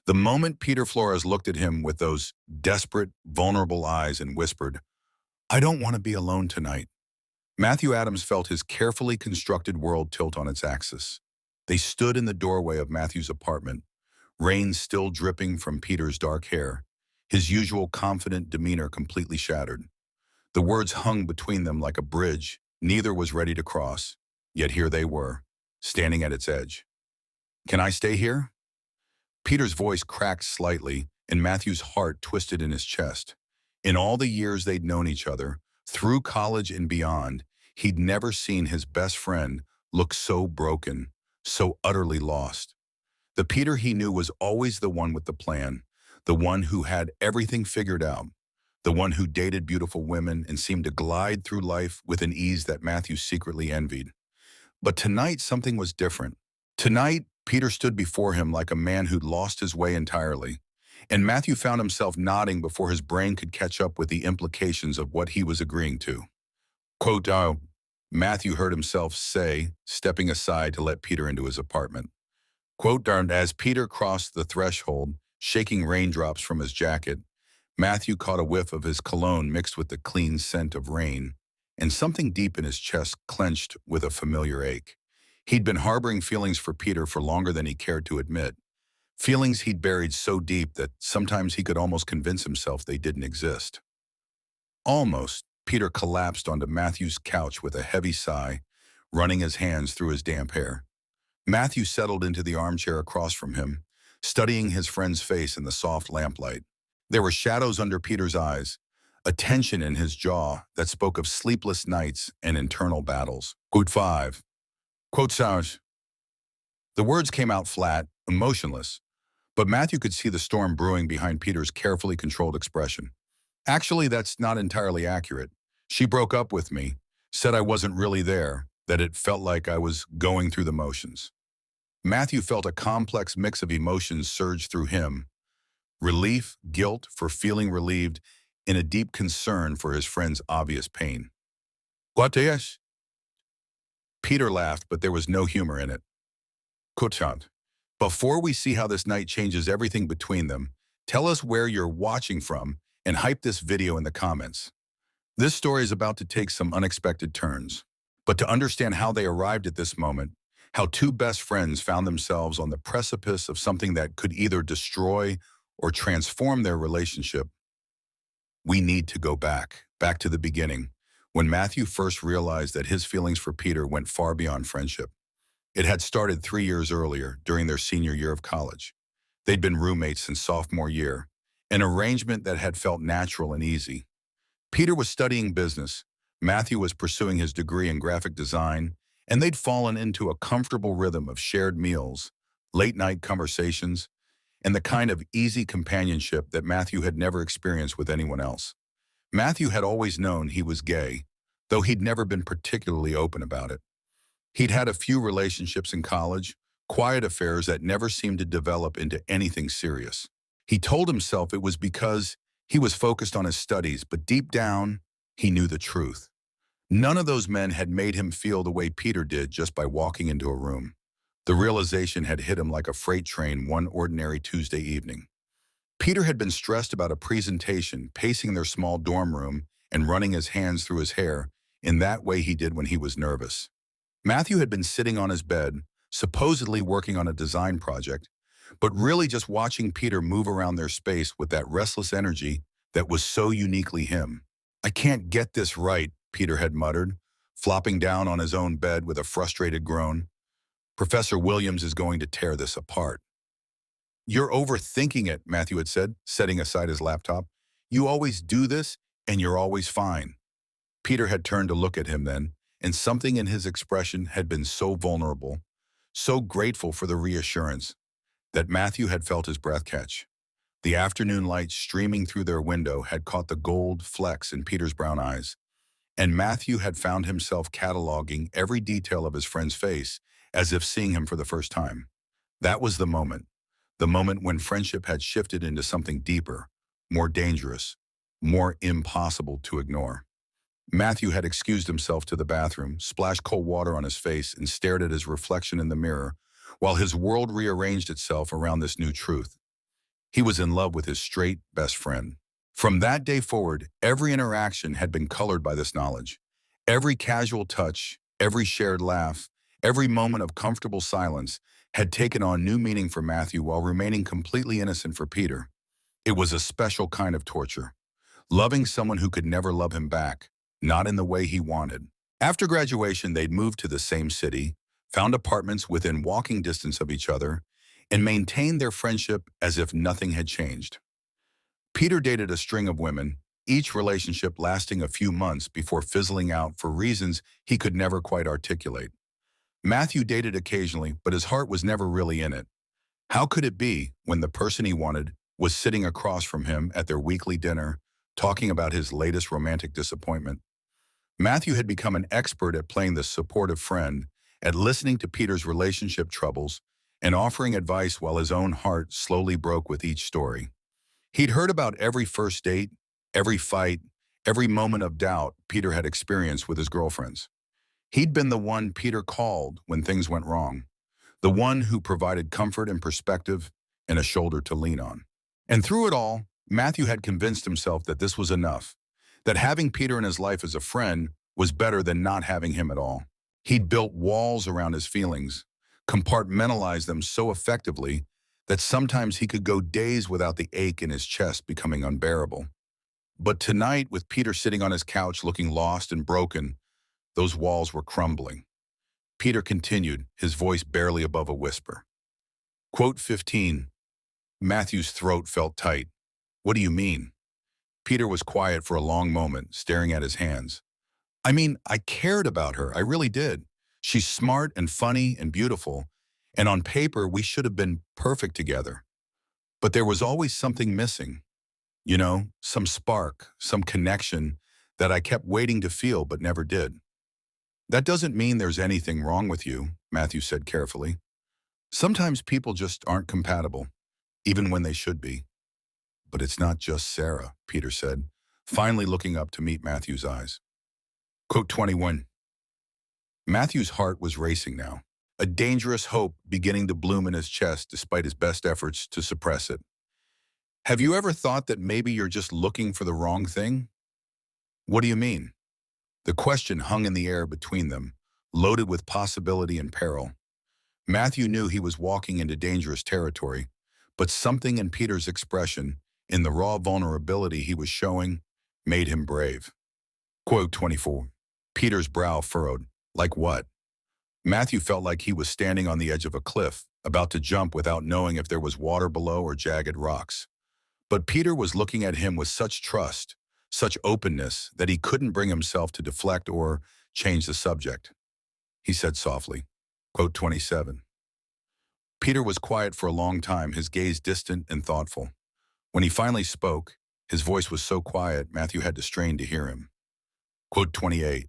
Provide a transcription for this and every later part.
The moment Peter Flores looked at him with those desperate, vulnerable eyes and whispered, "I don't want to be alone tonight," Matthew Adams felt his carefully constructed world tilt on its axis. They stood in the doorway of Matthew's apartment, rain still dripping from Peter's dark hair, his usual confident demeanor completely shattered. The words hung between them like a bridge neither was ready to cross, yet here they were, standing at its edge. "Can I stay here?" Peter's voice cracked slightly, and Matthew's heart twisted in his chest. In all the years they'd known each other, through college and beyond, he'd never seen his best friend look so broken, so utterly lost. The Peter he knew was always the one with the plan, the one who had everything figured out, the one who dated beautiful women and seemed to glide through life with an ease that Matthew secretly envied. But tonight something was different. Tonight, Peter stood before him like a man who'd lost his way entirely, and Matthew found himself nodding before his brain could catch up with the implications of what he was agreeing to. Quote, Matthew heard himself say, stepping aside to let Peter into his apartment. Quote, as Peter crossed the threshold, shaking raindrops from his jacket, Matthew caught a whiff of his cologne mixed with the clean scent of rain, and something deep in his chest clenched with a familiar ache. He'd been harboring feelings for Peter for longer than he cared to admit, feelings he'd buried so deep that sometimes he could almost convince himself they didn't exist. Almost, Peter collapsed onto Matthew's couch with a heavy sigh, running his hands through his damp hair. Matthew settled into the armchair across from him, studying his friend's face in the soft lamplight. There were shadows under Peter's eyes, a tension in his jaw that spoke of sleepless nights and internal battles. Quote 5. Quote Sarge. The words came out flat, emotionless, but Matthew could see the storm brewing behind Peter's carefully controlled expression. "Actually, that's not entirely accurate. She broke up with me, said I wasn't really there, that it felt like I was going through the motions." Matthew felt a complex mix of emotions surge through him: relief, guilt for feeling relieved, and a deep concern for his friend's obvious pain. "What, yes?" Peter laughed, but there was no humor in it. "Kuchant, before we see how this night changes everything between them, tell us where you're watching from and hype this video in the comments. This story is about to take some unexpected turns. But to understand how they arrived at this moment, how two best friends found themselves on the precipice of something that could either destroy or transform their relationship, we need to go back to the beginning, when Matthew first realized that his feelings for Peter went far beyond friendship. It had started 3 years earlier, during their senior year of college. They'd been roommates since sophomore year, an arrangement that had felt natural and easy. Peter was studying business, Matthew was pursuing his degree in graphic design, and they'd fallen into a comfortable rhythm of shared meals, late-night conversations, and the kind of easy companionship that Matthew had never experienced with anyone else. Matthew had always known he was gay, though he'd never been particularly open about it. He'd had a few relationships in college, quiet affairs that never seemed to develop into anything serious. He told himself it was because he was focused on his studies, but deep down, he knew the truth. None of those men had made him feel the way Peter did just by walking into a room. The realization had hit him like a freight train one ordinary Tuesday evening. Peter had been stressed about a presentation, pacing their small dorm room and running his hands through his hair in that way he did when he was nervous. Matthew had been sitting on his bed, supposedly working on a design project, but really just watching Peter move around their space with that restless energy that was so uniquely him. "I can't get this right," Peter had muttered, flopping down on his own bed with a frustrated groan. "Professor Williams is going to tear this apart." "You're overthinking it," Matthew had said, setting aside his laptop. "You always do this, and you're always fine." Peter had turned to look at him then, and something in his expression had been so vulnerable, so grateful for the reassurance, that Matthew had felt his breath catch. The afternoon light streaming through their window had caught the gold flecks in Peter's brown eyes, and Matthew had found himself cataloging every detail of his friend's face as if seeing him for the first time. That was the moment when friendship had shifted into something deeper, more dangerous, more impossible to ignore. Matthew had excused himself to the bathroom, splashed cold water on his face, and stared at his reflection in the mirror, while his world rearranged itself around this new truth. He was in love with his straight best friend. From that day forward, every interaction had been colored by this knowledge. Every casual touch, every shared laugh, every moment of comfortable silence had taken on new meaning for Matthew while remaining completely innocent for Peter. It was a special kind of torture. Loving someone who could never love him back, not in the way he wanted. After graduation, they'd moved to the same city, found apartments within walking distance of each other, and maintained their friendship as if nothing had changed. Peter dated a string of women, each relationship lasting a few months before fizzling out for reasons he could never quite articulate. Matthew dated occasionally, but his heart was never really in it. How could it be when the person he wanted was sitting across from him at their weekly dinner, talking about his latest romantic disappointment? Matthew had become an expert at playing the supportive friend, at listening to Peter's relationship troubles, and offering advice while his own heart slowly broke with each story. He'd heard about every first date, every fight, every moment of doubt Peter had experienced with his girlfriends. He'd been the one Peter called when things went wrong, the one who provided comfort and perspective and a shoulder to lean on. And through it all, Matthew had convinced himself that this was enough, that having Peter in his life as a friend was better than not having him at all. He'd built walls around his feelings, compartmentalized them so effectively that sometimes he could go days without the ache in his chest becoming unbearable. But tonight, with Peter sitting on his couch looking lost and broken, those walls were crumbling. Peter continued, his voice barely above a whisper. Quote 15. Matthew's throat felt tight. What do you mean? Peter was quiet for a long moment, staring at his hands. I mean, I cared about her, I really did. She's smart and funny and beautiful, and on paper we should have been perfect together. But there was always something missing. You know, some spark, some connection that I kept waiting to feel but never did. That doesn't mean there's anything wrong with you, Matthew said carefully. Sometimes people just aren't compatible, even when they should be. But it's not just Sarah, Peter said, finally looking up to meet Matthew's eyes. Quote 21. Matthew's heart was racing now, a dangerous hope beginning to bloom in his chest despite his best efforts to suppress it. Have you ever thought that maybe you're just looking for the wrong thing? What do you mean? The question hung in the air between them, loaded with possibility and peril. Matthew knew he was walking into dangerous territory, but something in Peter's expression, in the raw vulnerability he was showing, made him brave. Quote 24. Peter's brow furrowed. Like what? Matthew felt like he was standing on the edge of a cliff, about to jump without knowing if there was water below or jagged rocks. But Peter was looking at him with such trust, such openness, that he couldn't bring himself to deflect or change the subject. He said softly, quote 27. Peter was quiet for a long time, his gaze distant and thoughtful. When he finally spoke, his voice was so quiet Matthew had to strain to hear him. Quote 28.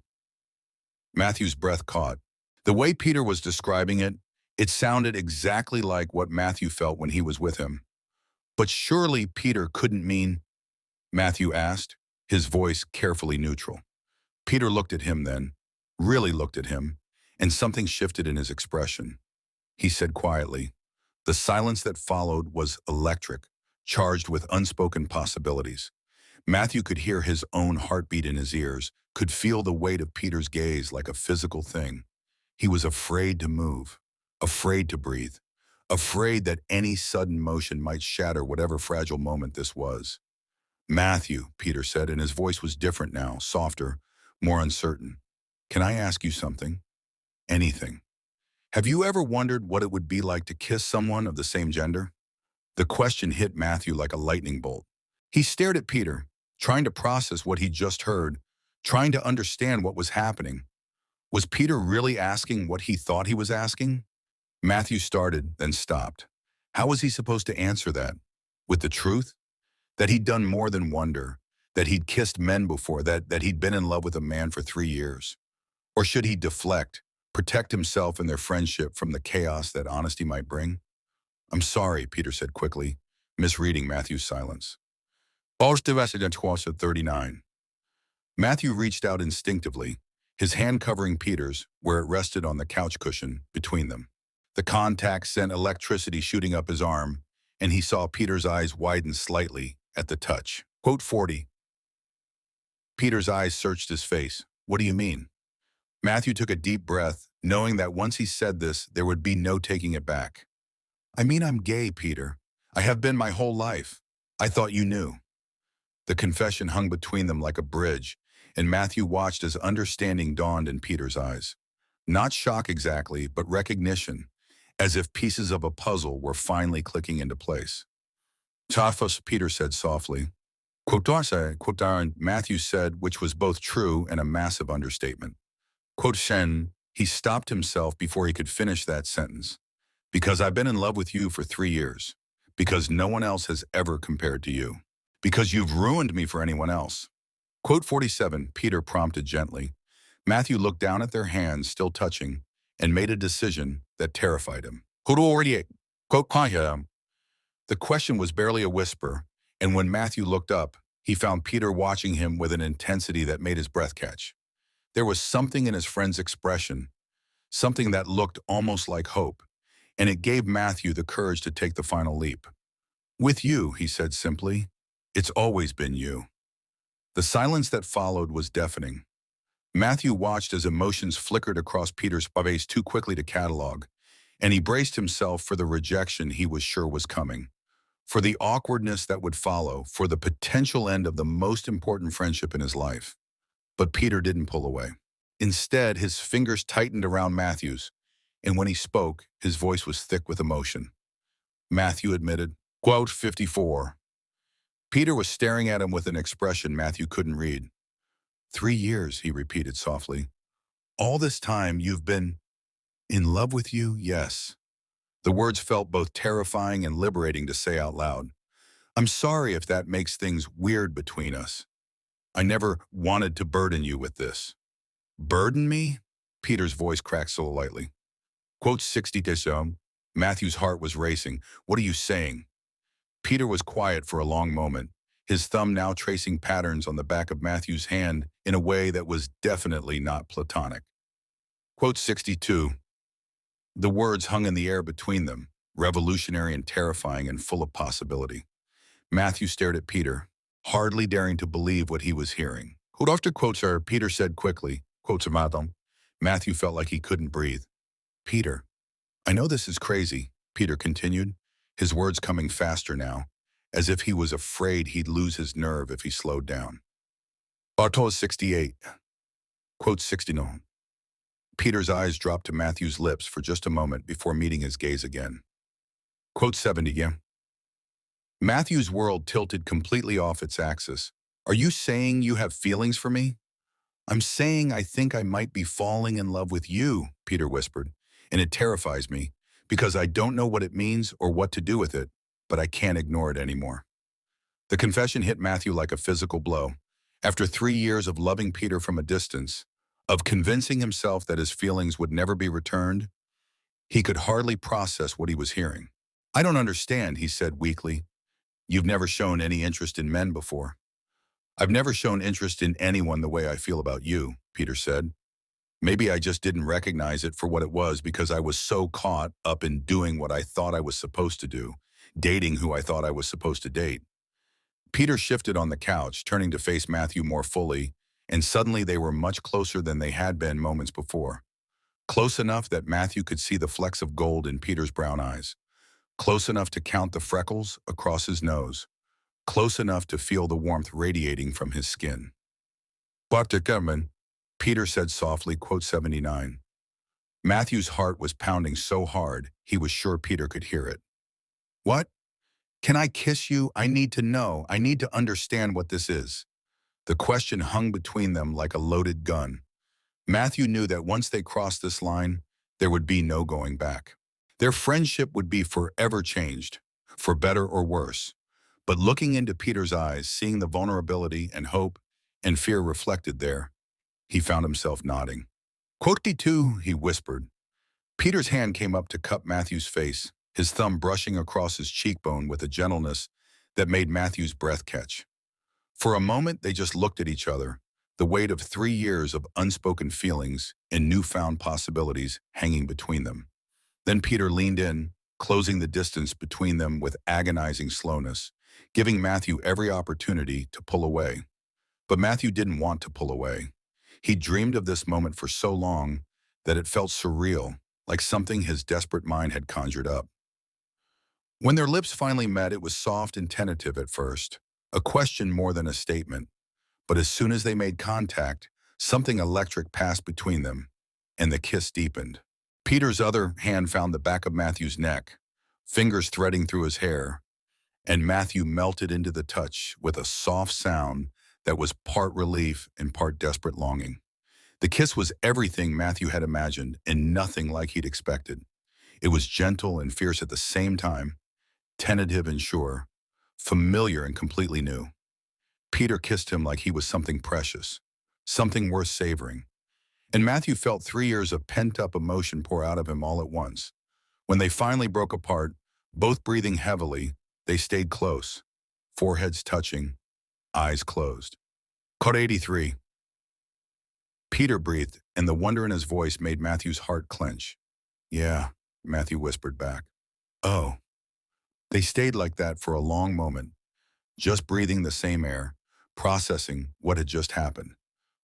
Matthew's breath caught. The way Peter was describing it, it sounded exactly like what Matthew felt when he was with him. But surely Peter couldn't mean, Matthew asked, his voice carefully neutral. Peter looked at him then, really looked at him, and something shifted in his expression. He said quietly, the silence that followed was electric, charged with unspoken possibilities. Matthew could hear his own heartbeat in his ears, could feel the weight of Peter's gaze like a physical thing. He was afraid to move, afraid to breathe, afraid that any sudden motion might shatter whatever fragile moment this was. Matthew, Peter said, and his voice was different now, softer, more uncertain. Can I ask you something? Anything. Have you ever wondered what it would be like to kiss someone of the same gender? The question hit Matthew like a lightning bolt. He stared at Peter, trying to process what he'd just heard, trying to understand what was happening. Was Peter really asking what he thought he was asking? Matthew started, then stopped. How was he supposed to answer that? With the truth? That he'd done more than wonder, that he'd kissed men before, that he'd been in love with a man for 3 years? Or should he deflect, protect himself and their friendship from the chaos that honesty might bring? I'm sorry, Peter said quickly, misreading Matthew's silence. At 39. Matthew reached out instinctively, his hand covering Peter's, where it rested on the couch cushion between them. The contact sent electricity shooting up his arm, and he saw Peter's eyes widen slightly at the touch. Quote 40. Peter's eyes searched his face. What do you mean? Matthew took a deep breath, knowing that once he said this, there would be no taking it back. I mean, I'm gay, Peter. I have been my whole life. I thought you knew. The confession hung between them like a bridge, and Matthew watched as understanding dawned in Peter's eyes. Not shock exactly, but recognition, as if pieces of a puzzle were finally clicking into place. Tafos, Peter said softly. Quotarse, quotaran, Matthew said, which was both true and a massive understatement. Quote Shen, he stopped himself before he could finish that sentence. Because I've been in love with you for 3 years. Because no one else has ever compared to you. Because you've ruined me for anyone else. Quote 47, Peter prompted gently. Matthew looked down at their hands, still touching, and made a decision that terrified him. Quote, the question was barely a whisper, and when Matthew looked up, he found Peter watching him with an intensity that made his breath catch. There was something in his friend's expression, something that looked almost like hope, and it gave Matthew the courage to take the final leap. With you, he said simply, it's always been you. The silence that followed was deafening. Matthew watched as emotions flickered across Peter's face too quickly to catalog, and he braced himself for the rejection he was sure was coming, for the awkwardness that would follow, for the potential end of the most important friendship in his life. But Peter didn't pull away. Instead, his fingers tightened around Matthew's, and when he spoke, his voice was thick with emotion. Matthew admitted, quote 54. Peter was staring at him with an expression Matthew couldn't read. 3 years, he repeated softly. All this time you've been in love with you? Yes. The words felt both terrifying and liberating to say out loud. I'm sorry if that makes things weird between us. I never wanted to burden you with this. Burden me? Peter's voice cracked so lightly. Quote 60 to Matthew's heart was racing. What are you saying? Peter was quiet for a long moment, his thumb now tracing patterns on the back of Matthew's hand in a way that was definitely not platonic. Quote 62. The words hung in the air between them, revolutionary and terrifying and full of possibility. Matthew stared at Peter, hardly daring to believe what he was hearing. Quote after quote, sir, Peter said quickly, quote madam. Matthew felt like he couldn't breathe. Peter, I know this is crazy, Peter continued, his words coming faster now, as if he was afraid he'd lose his nerve if he slowed down. Bartol 68. Quote 69. Peter's eyes dropped to Matthew's lips for just a moment before meeting his gaze again. Quote 70. Yeah. Matthew's world tilted completely off its axis. Are you saying you have feelings for me? I'm saying I think I might be falling in love with you, Peter whispered, and it terrifies me, because I don't know what it means or what to do with it, but I can't ignore it anymore. The confession hit Matthew like a physical blow. After 3 years of loving Peter from a distance, of convincing himself that his feelings would never be returned, he could hardly process what he was hearing. I don't understand, he said weakly. You've never shown any interest in men before. I've never shown interest in anyone the way I feel about you, Peter said. Maybe I just didn't recognize it for what it was because I was so caught up in doing what I thought I was supposed to do, dating who I thought I was supposed to date. Peter shifted on the couch, turning to face Matthew more fully, and suddenly they were much closer than they had been moments before. Close enough that Matthew could see the flecks of gold in Peter's brown eyes. Close enough to count the freckles across his nose. Close enough to feel the warmth radiating from his skin. Dr. Kerman, Peter said softly, quote 79. Matthew's heart was pounding so hard, he was sure Peter could hear it. What? Can I kiss you? I need to know. I need to understand what this is. The question hung between them like a loaded gun. Matthew knew that once they crossed this line, there would be no going back. Their friendship would be forever changed, for better or worse. But looking into Peter's eyes, seeing the vulnerability and hope and fear reflected there, he found himself nodding. Quote 2, he whispered. Peter's hand came up to cup Matthew's face, his thumb brushing across his cheekbone with a gentleness that made Matthew's breath catch. For a moment, they just looked at each other, the weight of 3 years of unspoken feelings and newfound possibilities hanging between them. Then Peter leaned in, closing the distance between them with agonizing slowness, giving Matthew every opportunity to pull away. But Matthew didn't want to pull away. He dreamed of this moment for so long that it felt surreal, like something his desperate mind had conjured up. When their lips finally met, it was soft and tentative at first, a question more than a statement. But as soon as they made contact, something electric passed between them, and the kiss deepened. Peter's other hand found the back of Matthew's neck, fingers threading through his hair, and Matthew melted into the touch with a soft sound that was part relief and part desperate longing. The kiss was everything Matthew had imagined and nothing like he'd expected. It was gentle and fierce at the same time, tentative and sure, familiar and completely new. Peter kissed him like he was something precious, something worth savoring. And Matthew felt 3 years of pent-up emotion pour out of him all at once. When they finally broke apart, both breathing heavily, they stayed close, foreheads touching, eyes closed. Code 83. Peter breathed, and the wonder in his voice made Matthew's heart clench. Yeah, Matthew whispered back. Oh. They stayed like that for a long moment, just breathing the same air, processing what had just happened.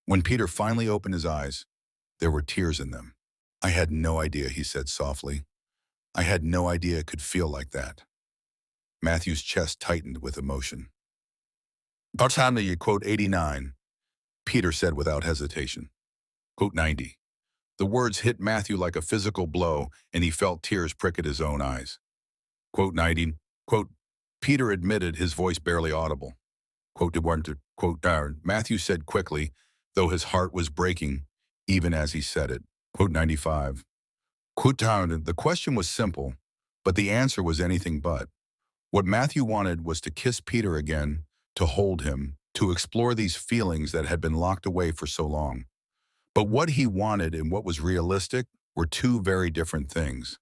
When Peter finally opened his eyes, there were tears in them. I had no idea, he said softly. I had no idea it could feel like that. Matthew's chest tightened with emotion. That's how you quote 89, Peter said without hesitation. Quote 90. The words hit Matthew like a physical blow, and he felt tears prick at his own eyes. Quote 90, quote, Peter admitted, his voice barely audible. Quote, quote, Matthew said quickly, though his heart was breaking, even as he said it. Quote 95. Quote, the question was simple, but the answer was anything but. What Matthew wanted was to kiss Peter again, to hold him, to explore these feelings that had been locked away for so long. But what he wanted and what was realistic were two very different things.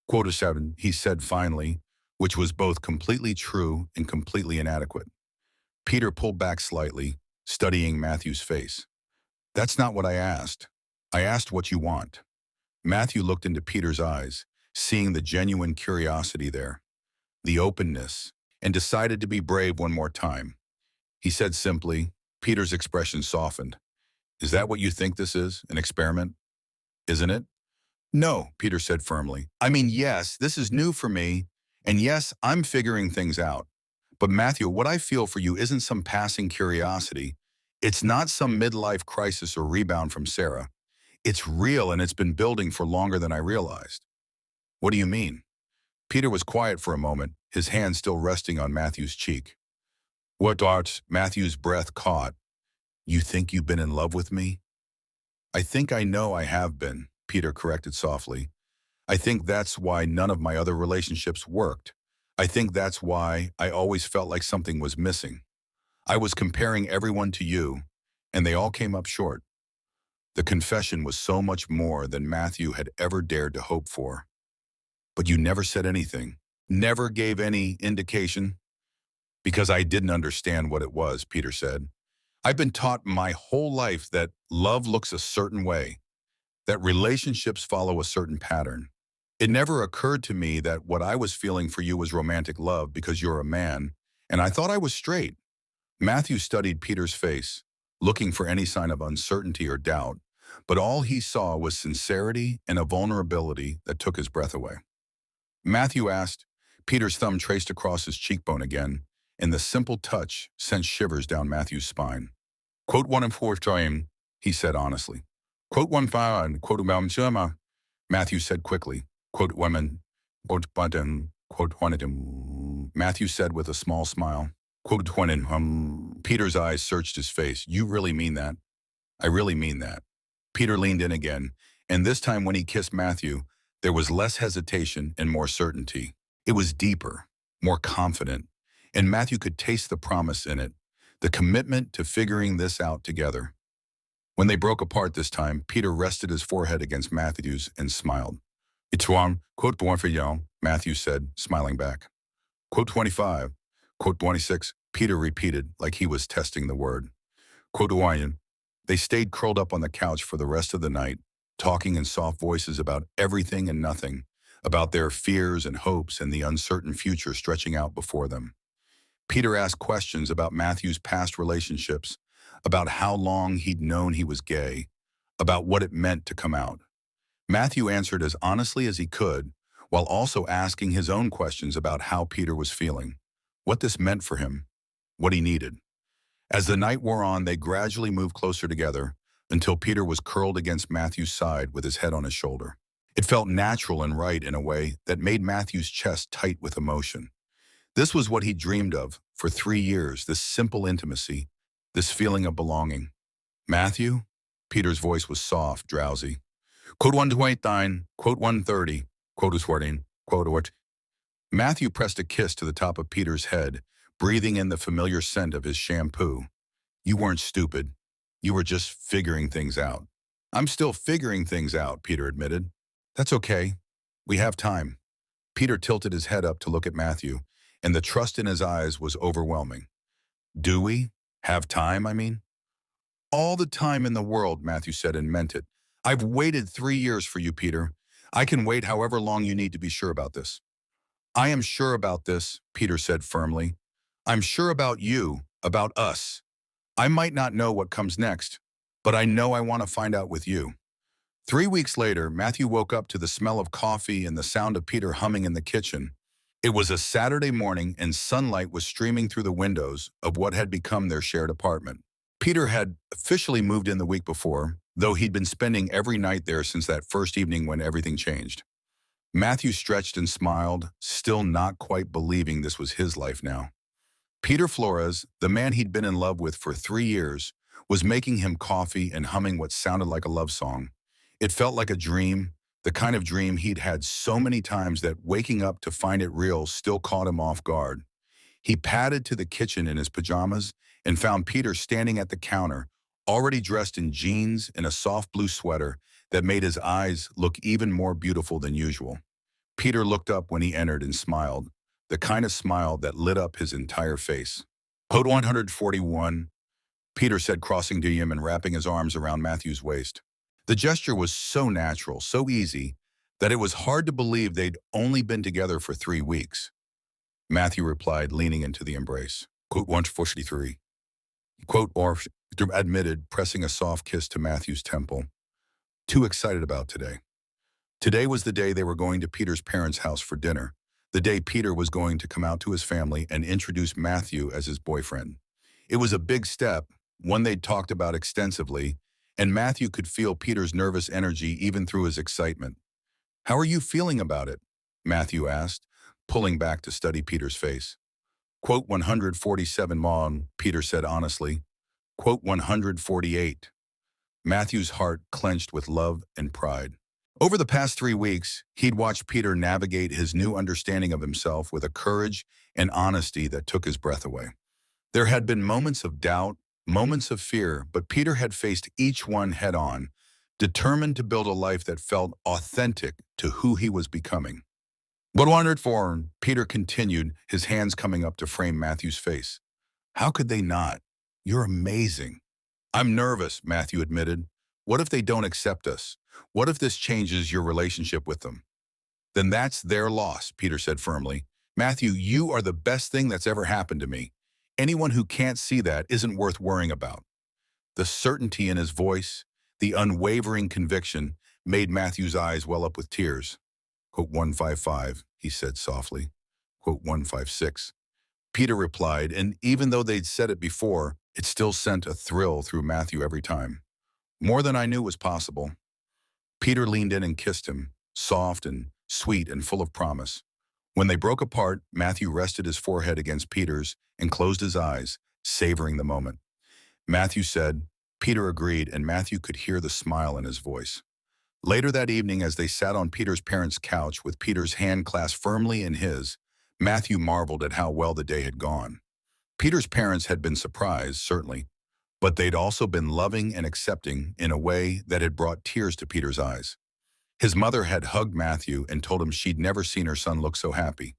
Quote 7, he said finally, which was both completely true and completely inadequate. Peter pulled back slightly, studying Matthew's face. That's not what I asked. I asked what you want. Matthew looked into Peter's eyes, seeing the genuine curiosity there, the openness, and decided to be brave one more time. He said simply, Peter's expression softened. Is that what you think this is, an experiment? Isn't it? No, Peter said firmly. I mean, yes, this is new for me, and yes, I'm figuring things out. But Matthew, what I feel for you isn't some passing curiosity. It's not some midlife crisis or rebound from Sarah. It's real, and it's been building for longer than I realized. What do you mean? Peter was quiet for a moment, his hand still resting on Matthew's cheek. What, Art? Matthew's breath caught. You think you've been in love with me? I think I know I have been, Peter corrected softly. I think that's why none of my other relationships worked. I think that's why I always felt like something was missing. I was comparing everyone to you, and they all came up short. The confession was so much more than Matthew had ever dared to hope for. But you never said anything, never gave any indication. Because I didn't understand what it was, Peter said. I've been taught my whole life that love looks a certain way, that relationships follow a certain pattern. It never occurred to me that what I was feeling for you was romantic love because you're a man, and I thought I was straight. Matthew studied Peter's face, looking for any sign of uncertainty or doubt, but all he saw was sincerity and a vulnerability that took his breath away. Matthew asked. Peter's thumb traced across his cheekbone again, and the simple touch sent shivers down Matthew's spine. Quote 1 and 4 time, he said honestly. Quote 1 5 and quote Shema, Matthew said quickly. Quote women, quote button, quote one. Matthew said with a small smile. Quote 20. Peter's eyes searched his face. You really mean that? I really mean that. Peter leaned in again, and this time when he kissed Matthew, there was less hesitation and more certainty. It was deeper, more confident, and Matthew could taste the promise in it, the commitment to figuring this out together. When they broke apart this time, Peter rested his forehead against Matthew's and smiled. It's one, quote born for you, Matthew said, smiling back. Quote 25, quote 26, Peter repeated like he was testing the word. Quote Hawaiian. They stayed curled up on the couch for the rest of the night, talking in soft voices about everything and nothing, about their fears and hopes and the uncertain future stretching out before them. Peter asked questions about Matthew's past relationships, about how long he'd known he was gay, about what it meant to come out. Matthew answered as honestly as he could, while also asking his own questions about how Peter was feeling, what this meant for him, what he needed. As the night wore on, they gradually moved closer together until Peter was curled against Matthew's side with his head on his shoulder. It felt natural and right in a way that made Matthew's chest tight with emotion. This was what he dreamed of for 3 years, this simple intimacy, this feeling of belonging. Matthew? Peter's voice was soft, drowsy. Quote 129, quote 130, quote uswarding, quote what. Matthew pressed a kiss to the top of Peter's head, breathing in the familiar scent of his shampoo. You weren't stupid. You were just figuring things out. I'm still figuring things out, Peter admitted. That's okay. We have time. Peter tilted his head up to look at Matthew, and the trust in his eyes was overwhelming. Do we? Have time, I mean? All the time in the world, Matthew said and meant it. I've waited 3 years for you, Peter. I can wait however long you need to be sure about this. I am sure about this, Peter said firmly. I'm sure about you, about us. I might not know what comes next, but I know I want to find out with you. 3 weeks later, Matthew woke up to the smell of coffee and the sound of Peter humming in the kitchen. It was a Saturday morning and sunlight was streaming through the windows of what had become their shared apartment. Peter had officially moved in the week before, though he'd been spending every night there since that first evening when everything changed. Matthew stretched and smiled, still not quite believing this was his life now. Peter Flores, the man he'd been in love with for 3 years, was making him coffee and humming what sounded like a love song. It felt like a dream, the kind of dream he'd had so many times that waking up to find it real still caught him off guard. He padded to the kitchen in his pajamas and found Peter standing at the counter, already dressed in jeans and a soft blue sweater that made his eyes look even more beautiful than usual. Peter looked up when he entered and smiled, the kind of smile that lit up his entire face. Code 141, Peter said, crossing to him and wrapping his arms around Matthew's waist. The gesture was so natural, so easy, that it was hard to believe they'd only been together for 3 weeks. Matthew replied, leaning into the embrace. Quote 143. Quote or admitted, pressing a soft kiss to Matthew's temple. Too excited about today. Today was the day they were going to Peter's parents' house for dinner, the day Peter was going to come out to his family and introduce Matthew as his boyfriend. It was a big step, one they'd talked about extensively, and Matthew could feel Peter's nervous energy even through his excitement. How are you feeling about it? Matthew asked, pulling back to study Peter's face. Quote 147 Mom, Peter said honestly. Quote 148. Matthew's heart clenched with love and pride. Over the past 3 weeks, he'd watched Peter navigate his new understanding of himself with a courage and honesty that took his breath away. There had been moments of doubt, moments of fear, but Peter had faced each one head on, determined to build a life that felt authentic to who he was becoming. What wondered for, Peter continued, his hands coming up to frame Matthew's face. How could they not? You're amazing. I'm nervous, Matthew admitted. What if they don't accept us? What if this changes your relationship with them? Then that's their loss, Peter said firmly. Matthew, you are the best thing that's ever happened to me. Anyone who can't see that isn't worth worrying about. The certainty in his voice, the unwavering conviction, made Matthew's eyes well up with tears. Quote 155, he said softly. Quote 156. Peter replied, and even though they'd said it before, it still sent a thrill through Matthew every time. More than I knew was possible. Peter leaned in and kissed him, soft and sweet and full of promise. When they broke apart, Matthew rested his forehead against Peter's and closed his eyes, savoring the moment. Matthew said, Peter agreed, and Matthew could hear the smile in his voice. Later that evening, as they sat on Peter's parents' couch with Peter's hand clasped firmly in his, Matthew marveled at how well the day had gone. Peter's parents had been surprised, certainly, but they'd also been loving and accepting in a way that had brought tears to Peter's eyes. His mother had hugged Matthew and told him she'd never seen her son look so happy.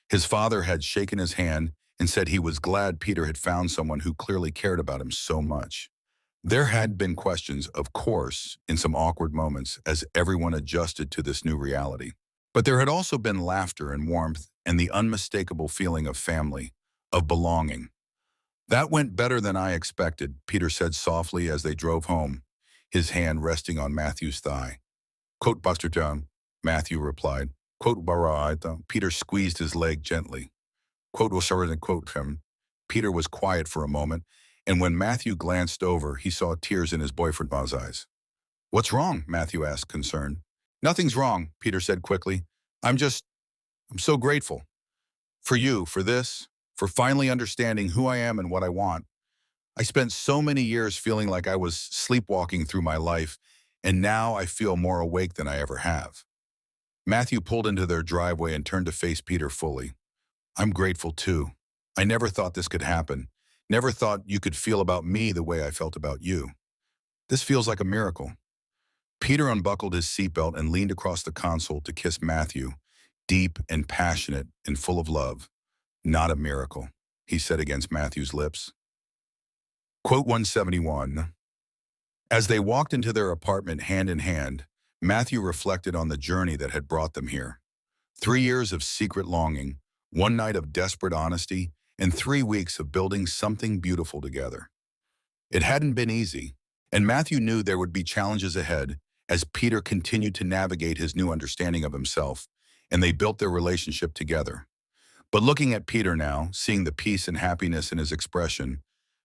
His father had shaken his hand and said he was glad Peter had found someone who clearly cared about him so much. There had been questions, of course, in some awkward moments as everyone adjusted to this new reality. But there had also been laughter and warmth and the unmistakable feeling of family, of belonging. That went better than I expected, Peter said softly as they drove home, his hand resting on Matthew's thigh. Quote Buster Down, Matthew replied. Quote Baraita. Peter squeezed his leg gently. Quote Osara and quote him. Peter was quiet for a moment, and when Matthew glanced over, he saw tears in his boyfriend's eyes. What's wrong? Matthew asked, concerned. Nothing's wrong, Peter said quickly. I'm so grateful. For you, for this, for finally understanding who I am and what I want. I spent so many years feeling like I was sleepwalking through my life, and now I feel more awake than I ever have. Matthew pulled into their driveway and turned to face Peter fully. I'm grateful too. I never thought this could happen. Never thought you could feel about me the way I felt about you. This feels like a miracle. Peter unbuckled his seatbelt and leaned across the console to kiss Matthew, deep and passionate and full of love. Not a miracle, he said against Matthew's lips. Quote 171. As they walked into their apartment hand in hand, Matthew reflected on the journey that had brought them here. 3 years of secret longing, one night of desperate honesty, and 3 weeks of building something beautiful together. It hadn't been easy, and Matthew knew there would be challenges ahead as Peter continued to navigate his new understanding of himself, and they built their relationship together. But looking at Peter now, seeing the peace and happiness in his expression,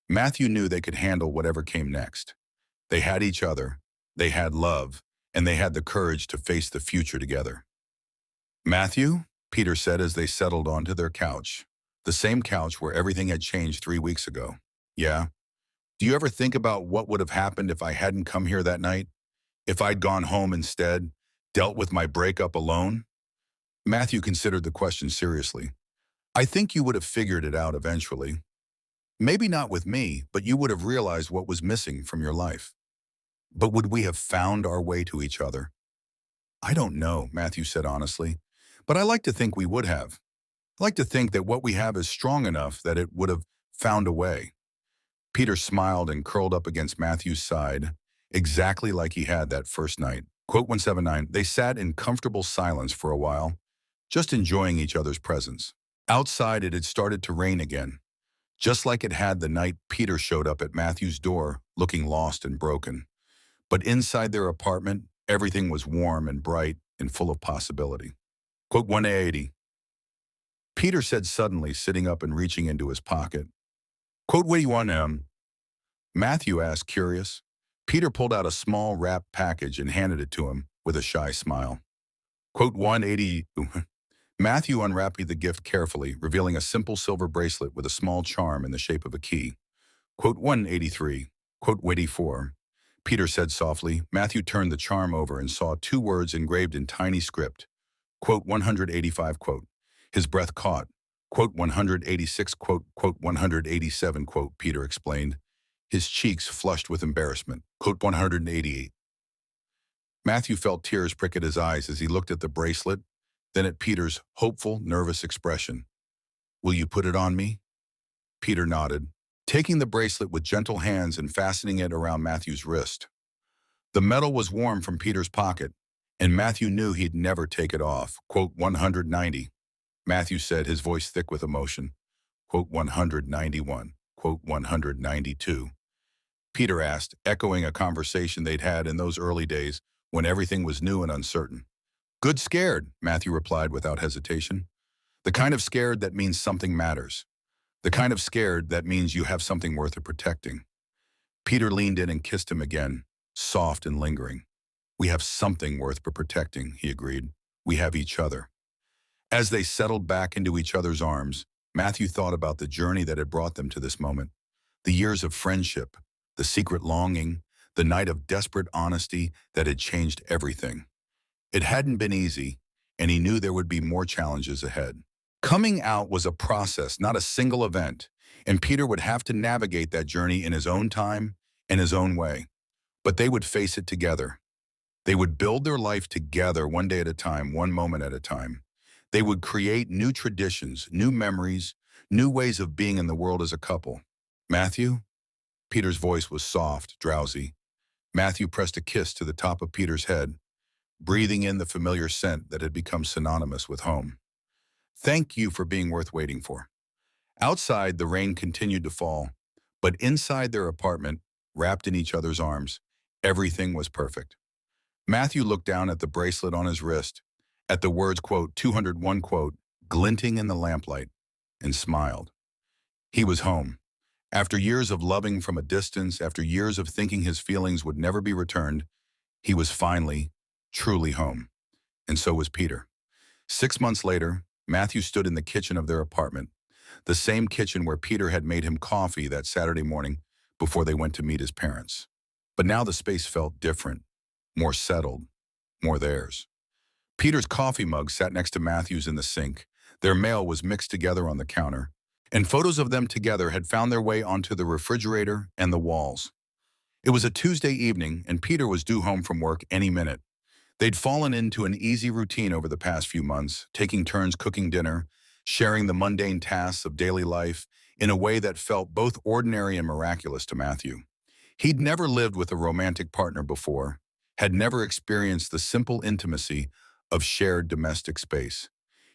Matthew knew they could handle whatever came next. They had each other, they had love, and they had the courage to face the future together. Matthew, Peter said as they settled onto their couch, the same couch where everything had changed 3 weeks ago. Yeah? Do you ever think about what would have happened if I hadn't come here that night? If I'd gone home instead, dealt with my breakup alone? Matthew considered the question seriously. I think you would have figured it out eventually. Maybe not with me, but you would have realized what was missing from your life. But would we have found our way to each other? I don't know, Matthew said honestly, but I like to think we would have. I like to think that what we have is strong enough that it would have found a way. Peter smiled and curled up against Matthew's side, exactly like he had that first night. Quote 179, they sat in comfortable silence for a while, just enjoying each other's presence. Outside it had started to rain again, just like it had the night Peter showed up at Matthew's door, looking lost and broken. But inside their apartment, everything was warm and bright and full of possibility. Quote 180. Peter said suddenly, sitting up and reaching into his pocket. Quote, what do you want, Matthew asked, curious. Peter pulled out a small wrapped package and handed it to him with a shy smile. Quote 180. Matthew unwrapped the gift carefully, revealing a simple silver bracelet with a small charm in the shape of a key. Quote 183. Quote 184. Peter said softly. Matthew turned the charm over and saw 2 words engraved in tiny script. Quote 185. Quote. His breath caught. Quote 186. Quote 187. Quote, Peter explained. His cheeks flushed with embarrassment. Quote 188. Matthew felt tears prick at his eyes as he looked at the bracelet, then at Peter's hopeful, nervous expression. Will you put it on me? Peter nodded, taking the bracelet with gentle hands and fastening it around Matthew's wrist. The metal was warm from Peter's pocket, and Matthew knew he'd never take it off. Quote 190. Matthew said, his voice thick with emotion. Quote 191. Quote 192. Peter asked, echoing a conversation they'd had in those early days when everything was new and uncertain. Good scared, Matthew replied without hesitation. The kind of scared that means something matters. The kind of scared that means you have something worth protecting. Peter leaned in and kissed him again, soft and lingering. We have something worth protecting, he agreed. We have each other. As they settled back into each other's arms, Matthew thought about the journey that had brought them to this moment. The years of friendship, the secret longing, the night of desperate honesty that had changed everything. It hadn't been easy, and he knew there would be more challenges ahead. Coming out was a process, not a single event, and Peter would have to navigate that journey in his own time and his own way. But they would face it together. They would build their life together one day at a time, one moment at a time. They would create new traditions, new memories, new ways of being in the world as a couple. Matthew? Peter's voice was soft, drowsy. Matthew pressed a kiss to the top of Peter's head. breathing in the familiar scent that had become synonymous with home. Thank you for being worth waiting for. Outside, the rain continued to fall, but inside their apartment, wrapped in each other's arms, everything was perfect. Matthew looked down at the bracelet on his wrist, at the words, quote, 201, quote, glinting in the lamplight, and smiled. He was home. After years of loving from a distance, after years of thinking his feelings would never be returned, he was finally, truly home. And so was Peter. 6 months later, Matthew stood in the kitchen of their apartment, the same kitchen where Peter had made him coffee that Saturday morning before they went to meet his parents. But now the space felt different, more settled, more theirs. Peter's coffee mug sat next to Matthew's in the sink. Their mail was mixed together on the counter, and photos of them together had found their way onto the refrigerator and the walls. It was a Tuesday evening, and Peter was due home from work any minute. They'd fallen into an easy routine over the past few months, taking turns cooking dinner, sharing the mundane tasks of daily life in a way that felt both ordinary and miraculous to Matthew. He'd never lived with a romantic partner before, had never experienced the simple intimacy of shared domestic space.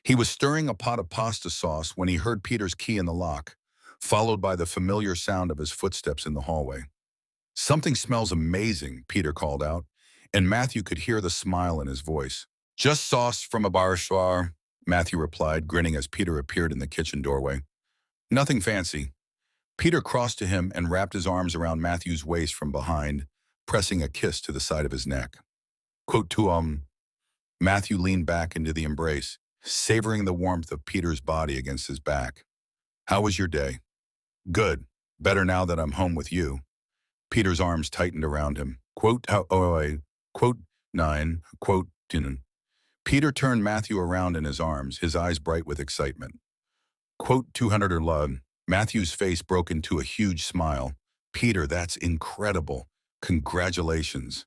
He was stirring a pot of pasta sauce when he heard Peter's key in the lock, followed by the familiar sound of his footsteps in the hallway. "Something smells amazing," Peter called out, and Matthew could hear the smile in his voice. "Just sauce from a bar soir," Matthew replied, grinning as Peter appeared in the kitchen doorway. "Nothing fancy." Peter crossed to him and wrapped his arms around Matthew's waist from behind, pressing a kiss to the side of his neck. Quote to Matthew leaned back into the embrace, savoring the warmth of Peter's body against his back. "How was your day?" "Good. Better now that I'm home with you." Peter's arms tightened around him. Quote, quote, 9, quote, 10. Peter turned Matthew around in his arms, his eyes bright with excitement. Quote 211. Matthew's face broke into a huge smile. "Peter, that's incredible. Congratulations."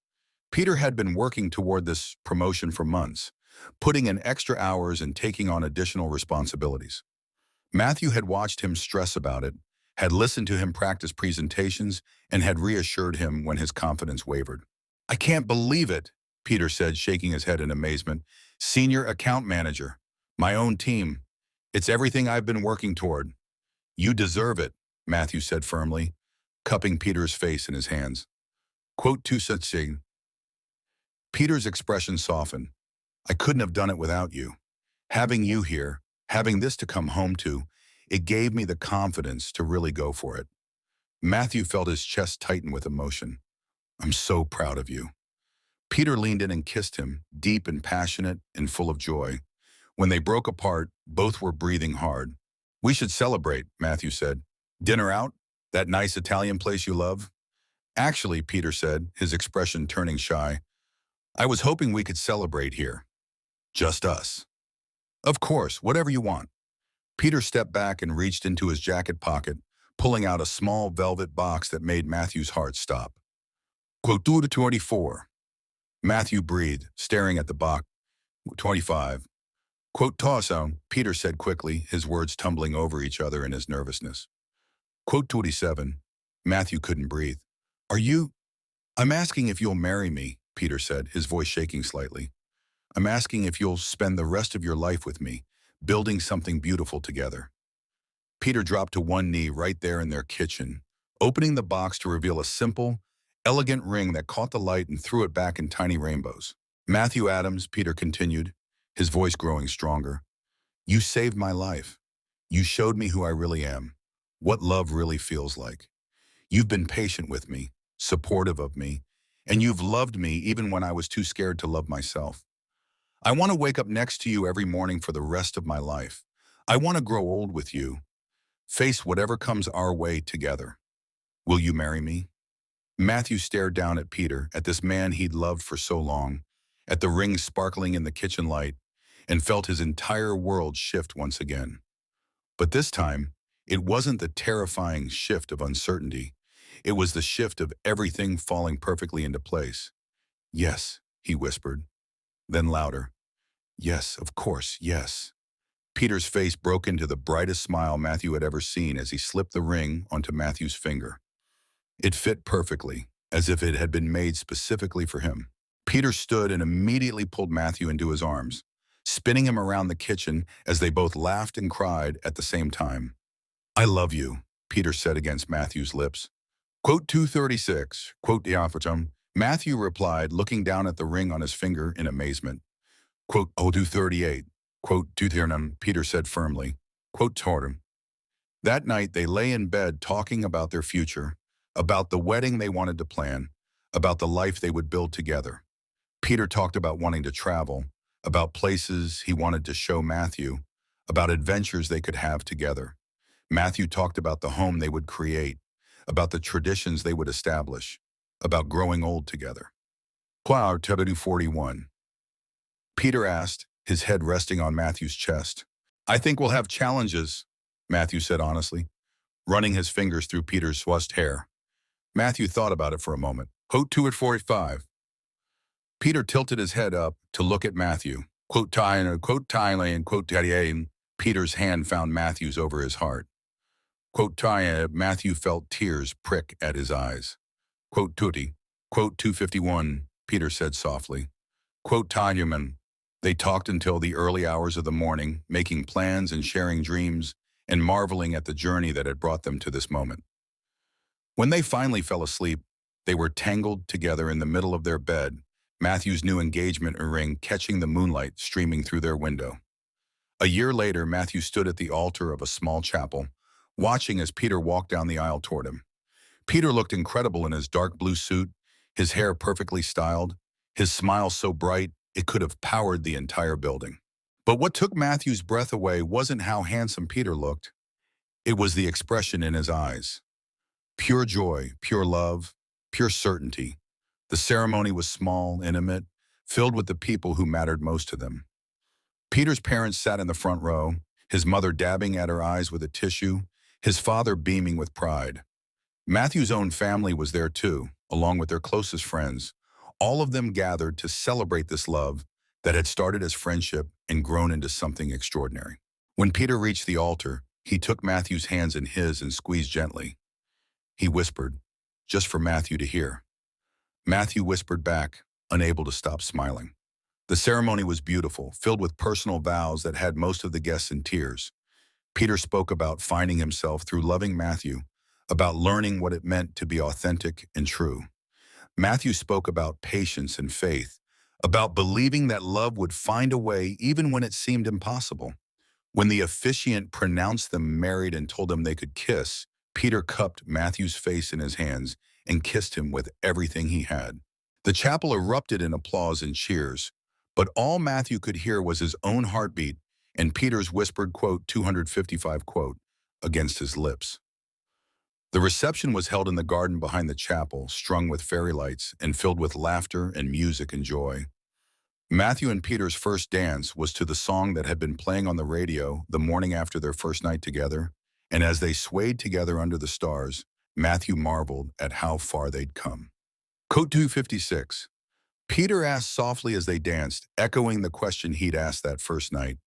Peter had been working toward this promotion for months, putting in extra hours and taking on additional responsibilities. Matthew had watched him stress about it, had listened to him practice presentations, and had reassured him when his confidence wavered. "I can't believe it," Peter said, shaking his head in amazement. "Senior account manager. My own team. It's everything I've been working toward." "You deserve it," Matthew said firmly, cupping Peter's face in his hands. Quote to such thing. Peter's expression softened. "I couldn't have done it without you. Having you here, having this to come home to, it gave me the confidence to really go for it." Matthew felt his chest tighten with emotion. "I'm so proud of you." Peter leaned in and kissed him, deep and passionate and full of joy. When they broke apart, both were breathing hard. "We should celebrate," Matthew said. "Dinner out? That nice Italian place you love?" "Actually," Peter said, his expression turning shy, "I was hoping we could celebrate here. Just us." "Of course, whatever you want." Peter stepped back and reached into his jacket pocket, pulling out a small velvet box that made Matthew's heart stop. Quote 24. Matthew breathed, staring at the box. 25. Quote Tawsound, Peter said quickly, his words tumbling over each other in his nervousness. Quote 27. Matthew couldn't breathe. I'm asking if you'll marry me," Peter said, his voice shaking slightly. "I'm asking if you'll spend the rest of your life with me, building something beautiful together." Peter dropped to one knee right there in their kitchen, opening the box to reveal a simple, elegant ring that caught the light and threw it back in tiny rainbows. "Matthew Adams," Peter continued, his voice growing stronger, "you saved my life. You showed me who I really am, what love really feels like. You've been patient with me, supportive of me, and you've loved me even when I was too scared to love myself. I want to wake up next to you every morning for the rest of my life. I want to grow old with you, face whatever comes our way together. Will you marry me?" Matthew stared down at Peter, at this man he'd loved for so long, at the ring sparkling in the kitchen light, and felt his entire world shift once again. But this time, it wasn't the terrifying shift of uncertainty. It was the shift of everything falling perfectly into place. "Yes," he whispered. Then louder, "Yes, of course, yes." Peter's face broke into the brightest smile Matthew had ever seen as he slipped the ring onto Matthew's finger. It fit perfectly, as if it had been made specifically for him. Peter stood and immediately pulled Matthew into his arms, spinning him around the kitchen as they both laughed and cried at the same time. I love you, Peter said against Matthew's lips. Quote 236, quote Diaphatum. Matthew replied, looking down at the ring on his finger in amazement. Quote 238, quote Deuteronomy, Peter said firmly. Quote Tortum. That night they lay in bed talking about their future, about the wedding they wanted to plan, about the life they would build together. Peter talked about wanting to travel, about places he wanted to show Matthew, about adventures they could have together. Matthew talked about the home they would create, about the traditions they would establish, about growing old together. Quar 41. Peter asked, his head resting on Matthew's chest. I think we'll have challenges, Matthew said honestly, running his fingers through Peter's swassed hair. Matthew thought about it for a moment. Quote 2 at 45. Peter tilted his head up to look at Matthew. Quote Thailand, quote Thailand, quote Thailand. Peter's hand found Matthew's over his heart. Quote Thailand, Matthew felt tears prick at his eyes. Quote Tutti. Quote 251, Peter said softly. Quote Thailand. They talked until the early hours of the morning, making plans and sharing dreams, and marveling at the journey that had brought them to this moment. When they finally fell asleep, they were tangled together in the middle of their bed, Matthew's new engagement ring catching the moonlight streaming through their window. A year later, Matthew stood at the altar of a small chapel, watching as Peter walked down the aisle toward him. Peter looked incredible in his dark blue suit, his hair perfectly styled, his smile so bright it could have powered the entire building. But what took Matthew's breath away wasn't how handsome Peter looked. It was the expression in his eyes. Pure joy, pure love, pure certainty. The ceremony was small, intimate, filled with the people who mattered most to them. Peter's parents sat in the front row, his mother dabbing at her eyes with a tissue, his father beaming with pride. Matthew's own family was there too, along with their closest friends. All of them gathered to celebrate this love that had started as friendship and grown into something extraordinary. When Peter reached the altar, he took Matthew's hands in his and squeezed gently. He whispered, just for Matthew to hear. Matthew whispered back, unable to stop smiling. The ceremony was beautiful, filled with personal vows that had most of the guests in tears. Peter spoke about finding himself through loving Matthew, about learning what it meant to be authentic and true. Matthew spoke about patience and faith, about believing that love would find a way even when it seemed impossible. When the officiant pronounced them married and told them they could kiss, Peter cupped Matthew's face in his hands and kissed him with everything he had. The chapel erupted in applause and cheers, but all Matthew could hear was his own heartbeat and Peter's whispered, quote, 255, quote, against his lips. The reception was held in the garden behind the chapel, strung with fairy lights and filled with laughter and music and joy. Matthew and Peter's first dance was to the song that had been playing on the radio the morning after their first night together, and as they swayed together under the stars, Matthew marveled at how far they'd come. Quote 256. Peter asked softly as they danced, echoing the question he'd asked that first night.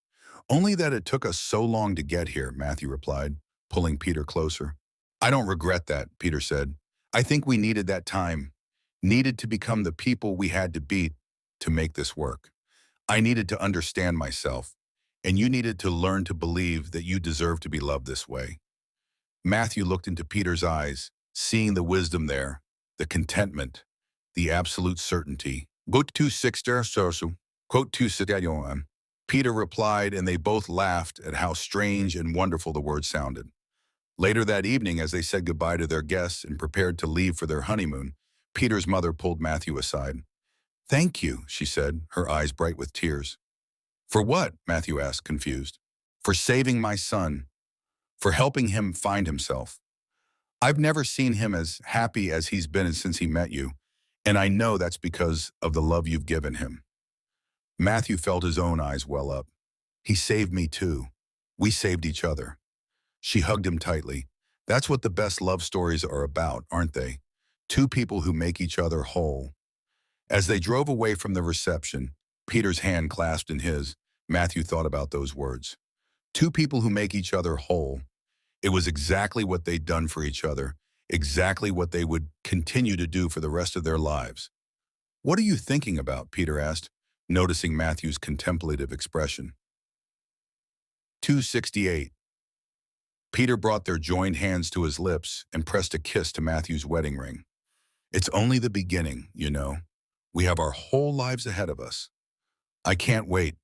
Only that it took us so long to get here, Matthew replied, pulling Peter closer. I don't regret that, Peter said. I think we needed that time, needed to become the people we had to be to make this work. I needed to understand myself, and you needed to learn to believe that you deserve to be loved this way. Matthew looked into Peter's eyes, seeing the wisdom there, the contentment, the absolute certainty. Quote 260. Peter replied, and they both laughed at how strange and wonderful the words sounded. Later that evening, as they said goodbye to their guests and prepared to leave for their honeymoon, Peter's mother pulled Matthew aside. Thank you, she said, her eyes bright with tears. For what? Matthew asked, confused. For saving my son, for helping him find himself. I've never seen him as happy as he's been since he met you, and I know that's because of the love you've given him. Matthew felt his own eyes well up. He saved me too. We saved each other. She hugged him tightly. That's what the best love stories are about, aren't they? Two people who make each other whole. As they drove away from the reception, Peter's hand clasped in his, Matthew thought about those words. Two people who make each other whole. It was exactly what they'd done for each other, exactly what they would continue to do for the rest of their lives. "What are you thinking about?" Peter asked, noticing Matthew's contemplative expression. 268. Peter brought their joined hands to his lips and pressed a kiss to Matthew's wedding ring. "It's only the beginning, you know. We have our whole lives ahead of us." "I can't wait,"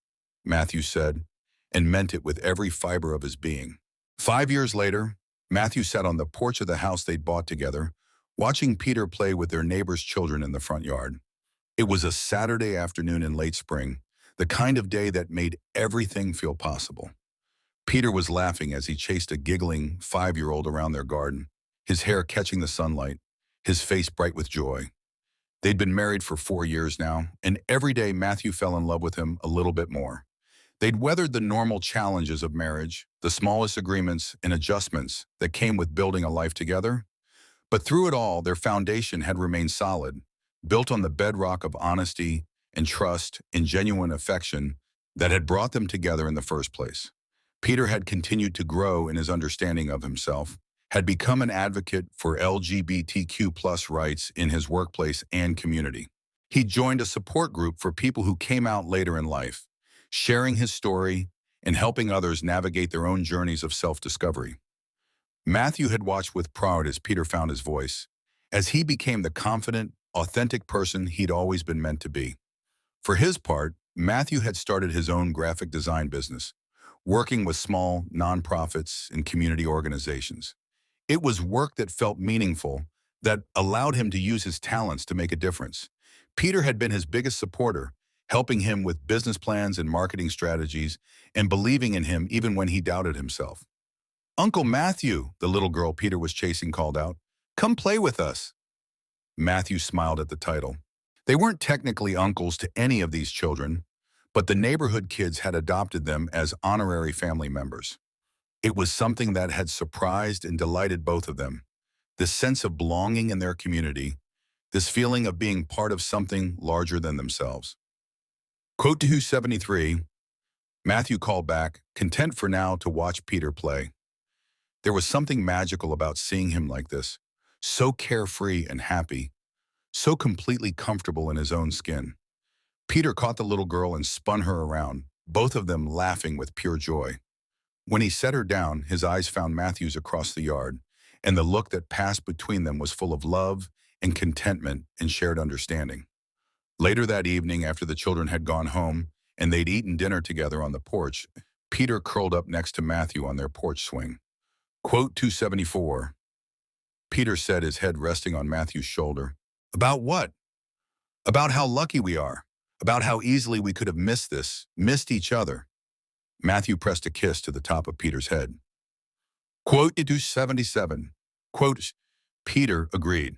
Matthew said, and meant it with every fiber of his being. 5 years later, Matthew sat on the porch of the house they'd bought together, watching Peter play with their neighbor's children in the front yard. It was a Saturday afternoon in late spring, the kind of day that made everything feel possible. Peter was laughing as he chased a giggling 5-year-old around their garden, his hair catching the sunlight, his face bright with joy. They'd been married for 4 years now, and every day Matthew fell in love with him a little bit more. They'd weathered the normal challenges of marriage, the smallest agreements and adjustments that came with building a life together. But through it all, their foundation had remained solid, built on the bedrock of honesty and trust and genuine affection that had brought them together in the first place. Peter had continued to grow in his understanding of himself, had become an advocate for LGBTQ+ rights in his workplace and community. He joined a support group for people who came out later in life, sharing his story and helping others navigate their own journeys of self-discovery. Matthew had watched with pride as Peter found his voice, as he became the confident, authentic person he'd always been meant to be. For his part, Matthew had started his own graphic design business, working with small nonprofits and community organizations. It was work that felt meaningful, that allowed him to use his talents to make a difference. Peter had been his biggest supporter, helping him with business plans and marketing strategies, and believing in him even when he doubted himself. "Uncle Matthew," the little girl Peter was chasing called out, "come play with us." Matthew smiled at the title. They weren't technically uncles to any of these children, but the neighborhood kids had adopted them as honorary family members. It was something that had surprised and delighted both of them. This sense of belonging in their community, this feeling of being part of something larger than themselves. Quote to 273, Matthew called back, content for now to watch Peter play. There was something magical about seeing him like this, so carefree and happy, so completely comfortable in his own skin. Peter caught the little girl and spun her around, both of them laughing with pure joy. When he set her down, his eyes found Matthew's across the yard, and the look that passed between them was full of love and contentment and shared understanding. Later that evening, after the children had gone home and they'd eaten dinner together on the porch, Peter curled up next to Matthew on their porch swing. Quote 274. Peter said, his head resting on Matthew's shoulder. "About what?" "About how lucky we are. About how easily we could have missed this, missed each other." Matthew pressed a kiss to the top of Peter's head. Quote 277. Quote, Peter agreed.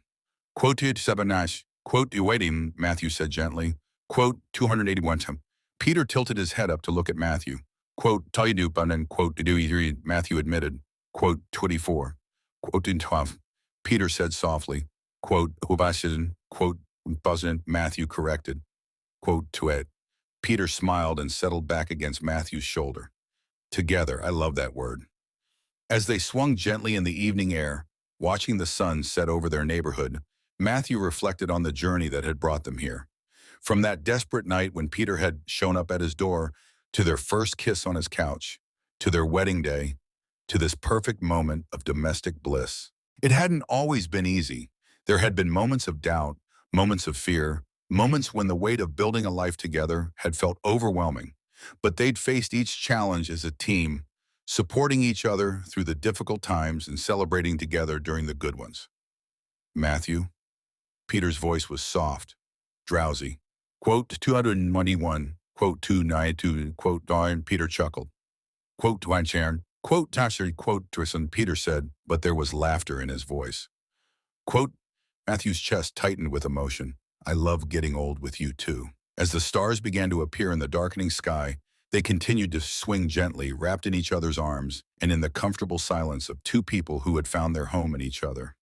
Quote 279. Quote, waiting, Matthew said gently. Quote 281. Peter tilted his head up to look at Matthew. Quote, tell you do, but then, quote, do you read? Matthew admitted. Quote 24. Quote 12. Peter said softly. Quote, Hubashidin. Quote, President Matthew corrected. Quote to it. Peter smiled and settled back against Matthew's shoulder. Together, I love that word. As they swung gently in the evening air, watching the sun set over their neighborhood, Matthew reflected on the journey that had brought them here. From that desperate night when Peter had shown up at his door, to their first kiss on his couch, to their wedding day, to this perfect moment of domestic bliss. It hadn't always been easy. There had been moments of doubt, moments of fear, moments when the weight of building a life together had felt overwhelming. But they'd faced each challenge as a team, supporting each other through the difficult times and celebrating together during the good ones. Matthew? Peter's voice was soft, drowsy. Quote 221, quote 292, quote Darn, Peter chuckled. Quote Dwayne Sharon, quote Tasher, quote Tristan, Peter said, but there was laughter in his voice. Quote, Matthew's chest tightened with emotion. I love getting old with you too. As the stars began to appear in the darkening sky, they continued to swing gently, wrapped in each other's arms, and in the comfortable silence of two people who had found their home in each other.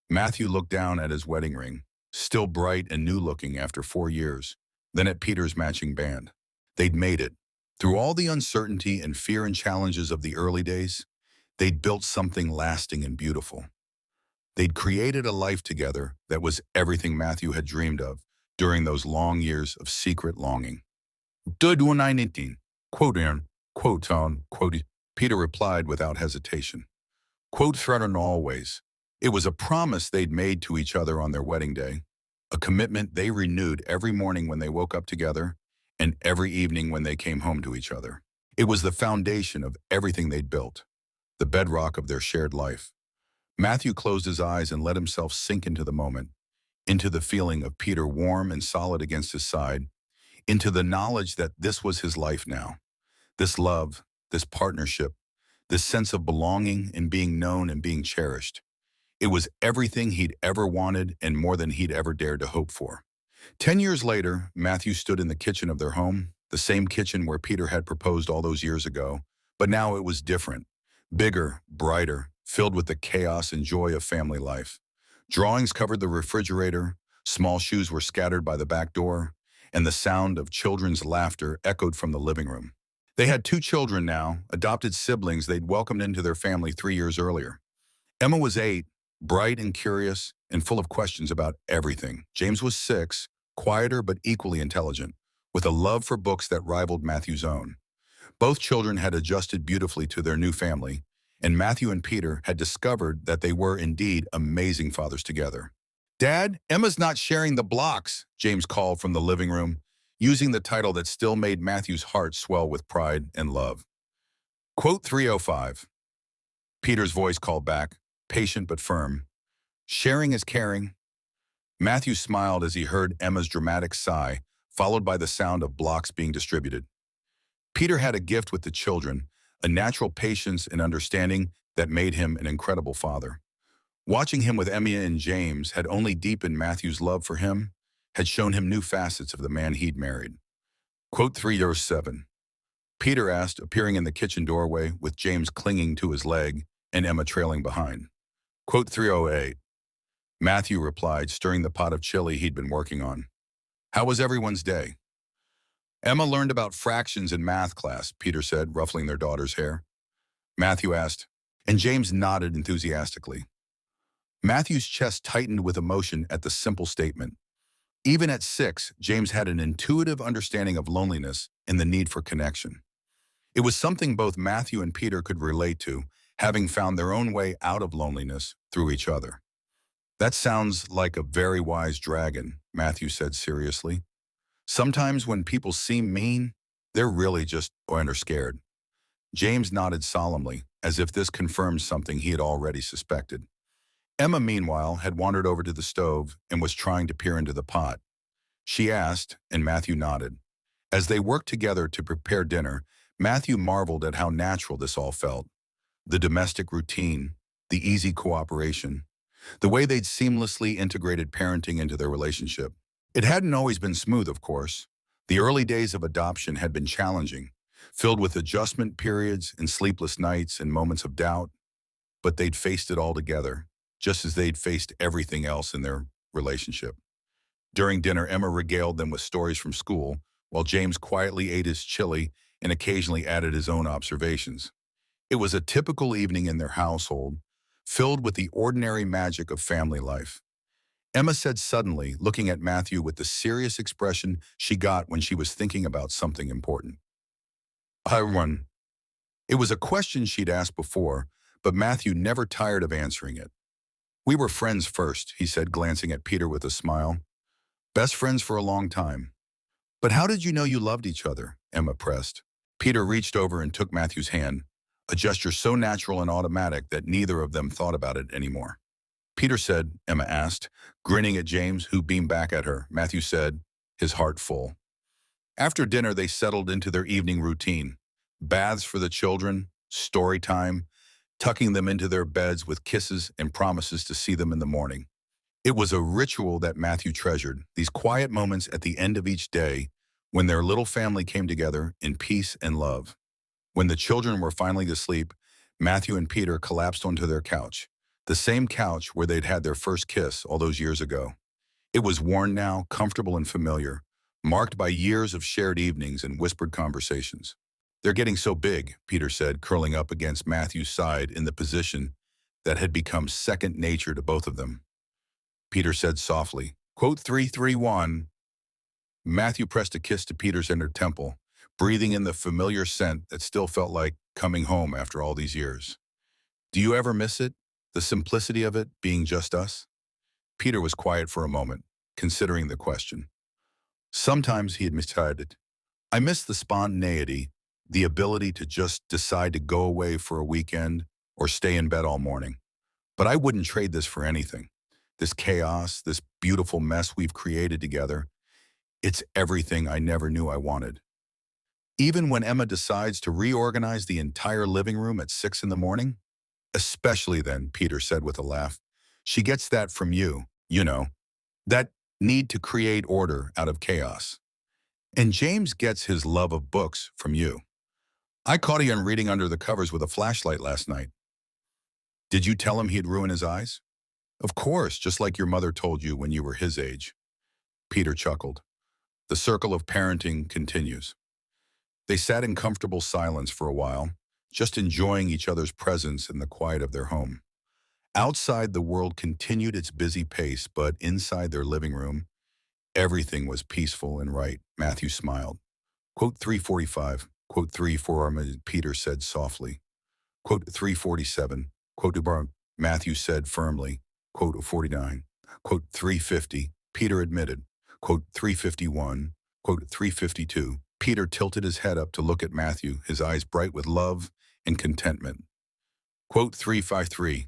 Matthew looked down at his wedding ring, still bright and new-looking after 4 years, then at Peter's matching band. They'd made it. Through all the uncertainty and fear and challenges of the early days, they'd built something lasting and beautiful. They'd created a life together that was everything Matthew had dreamed of, during those long years of secret longing. "Dud 119, quote in, quote on, quote," Peter replied without hesitation. Quote threatened always. It was a promise they'd made to each other on their wedding day, a commitment they renewed every morning when they woke up together and every evening when they came home to each other. It was the foundation of everything they'd built, the bedrock of their shared life. Matthew closed his eyes and let himself sink into the moment, into the feeling of Peter warm and solid against his side, into the knowledge that this was his life now. This love, this partnership, this sense of belonging and being known and being cherished. It was everything he'd ever wanted and more than he'd ever dared to hope for. 10 years later, Matthew stood in the kitchen of their home, the same kitchen where Peter had proposed all those years ago. But now it was different, bigger, brighter, filled with the chaos and joy of family life. Drawings covered the refrigerator, small shoes were scattered by the back door, and the sound of children's laughter echoed from the living room. They had two children now, adopted siblings they'd welcomed into their family 3 years earlier. Emma was 8, bright and curious, and full of questions about everything. James was 6, quieter but equally intelligent, with a love for books that rivaled Matthew's own. Both children had adjusted beautifully to their new family, and Matthew and Peter had discovered that they were indeed amazing fathers together. "Dad, Emma's not sharing the blocks," James called from the living room, using the title that still made Matthew's heart swell with pride and love. Quote 305. Peter's voice called back, patient but firm. "Sharing is caring." Matthew smiled as he heard Emma's dramatic sigh, followed by the sound of blocks being distributed. Peter had a gift with the children, a natural patience and understanding that made him an incredible father. Watching him with Emma and James had only deepened Matthew's love for him, had shown him new facets of the man he'd married. Quote 307. Peter asked, appearing in the kitchen doorway with James clinging to his leg and Emma trailing behind. Quote 308. Matthew replied, stirring the pot of chili he'd been working on. "How was everyone's day?" "Emma learned about fractions in math class," Peter said, ruffling their daughter's hair. Matthew asked, and James nodded enthusiastically. Matthew's chest tightened with emotion at the simple statement. Even at 6, James had an intuitive understanding of loneliness and the need for connection. It was something both Matthew and Peter could relate to, having found their own way out of loneliness through each other. "That sounds like a very wise dragon," Matthew said seriously. "Sometimes when people seem mean, they're really just scared." James nodded solemnly, as if this confirmed something he had already suspected. Emma, meanwhile, had wandered over to the stove and was trying to peer into the pot. She asked, and Matthew nodded. As they worked together to prepare dinner, Matthew marveled at how natural this all felt. The domestic routine, the easy cooperation, the way they'd seamlessly integrated parenting into their relationship. It hadn't always been smooth, of course. The early days of adoption had been challenging, filled with adjustment periods and sleepless nights and moments of doubt, but they'd faced it all together, just as they'd faced everything else in their relationship. During dinner, Emma regaled them with stories from school, while James quietly ate his chili and occasionally added his own observations. It was a typical evening in their household, filled with the ordinary magic of family life. Emma said suddenly, looking at Matthew with the serious expression she got when she was thinking about something important. "I run." It was a question she'd asked before, but Matthew never tired of answering it. "We were friends first," he said, glancing at Peter with a smile. "Best friends for a long time." "But how did you know you loved each other?" Emma pressed. Peter reached over and took Matthew's hand, a gesture so natural and automatic that neither of them thought about it anymore. "Peter said," Emma asked, grinning at James, who beamed back at her. Matthew said, his heart full. After dinner, they settled into their evening routine. Baths for the children, story time, tucking them into their beds with kisses and promises to see them in the morning. It was a ritual that Matthew treasured, these quiet moments at the end of each day when their little family came together in peace and love. When the children were finally asleep, Matthew and Peter collapsed onto their couch, the same couch where they'd had their first kiss all those years ago. It was worn now, comfortable and familiar, marked by years of shared evenings and whispered conversations. "They're getting so big," Peter said, curling up against Matthew's side in the position that had become second nature to both of them. Peter said softly, quote 331, Matthew pressed a kiss to Peter's inner temple, breathing in the familiar scent that still felt like coming home after all these years. Do you ever miss it? The simplicity of it being just us? Peter was quiet for a moment, considering the question. Sometimes he admitted it. I miss the spontaneity, the ability to just decide to go away for a weekend or stay in bed all morning. But I wouldn't trade this for anything. This chaos, this beautiful mess we've created together, it's everything I never knew I wanted. Even when Emma decides to reorganize the entire living room at 6 in the morning, especially then, Peter said with a laugh, she gets that from you, that need to create order out of chaos. And James gets his love of books from you. I caught Ian reading under the covers with a flashlight last night. Did you tell him he'd ruin his eyes? Of course, just like your mother told you when you were his age. Peter chuckled. The circle of parenting continues. They sat in comfortable silence for a while, just enjoying each other's presence in the quiet of their home. Outside, the world continued its busy pace, but inside their living room, everything was peaceful and right. Matthew smiled. Quote 345, quote 3 Peter said softly. Quote 347, quote Matthew said firmly. Quote 49, quote 350, Peter admitted. Quote 351, quote 352. Peter tilted his head up to look at Matthew, his eyes bright with love and contentment. Quote 353.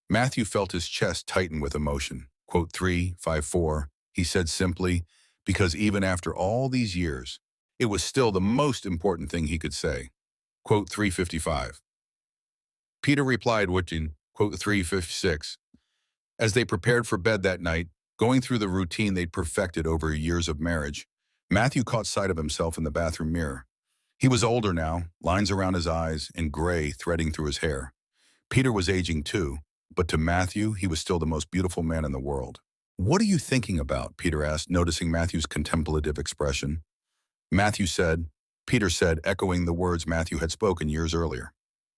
Matthew felt his chest tighten with emotion. Quote 354, he said simply, because even after all these years, it was still the most important thing he could say. Quote 355. Peter replied, within, quote 356. As they prepared for bed that night, going through the routine they'd perfected over years of marriage, Matthew caught sight of himself in the bathroom mirror. He was older now, lines around his eyes and gray threading through his hair. Peter was aging too, but to Matthew, he was still the most beautiful man in the world. What are you thinking about? Peter asked, noticing Matthew's contemplative expression. Peter said, echoing the words Matthew had spoken years earlier.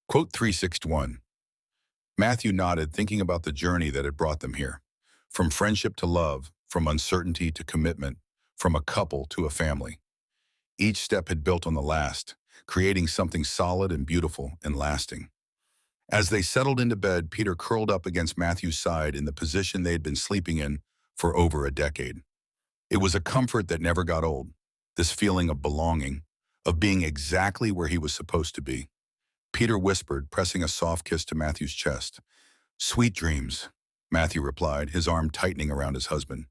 Quote 361. Matthew nodded, thinking about the journey that had brought them here. From friendship to love, from uncertainty to commitment, from a couple to a family. Each step had built on the last, creating something solid and beautiful and lasting. As they settled into bed, Peter curled up against Matthew's side in the position they had been sleeping in for over a decade. It was a comfort that never got old, this feeling of belonging, of being exactly where he was supposed to be. Peter whispered, pressing a soft kiss to Matthew's chest. Sweet dreams, Matthew replied, his arm tightening around his husband.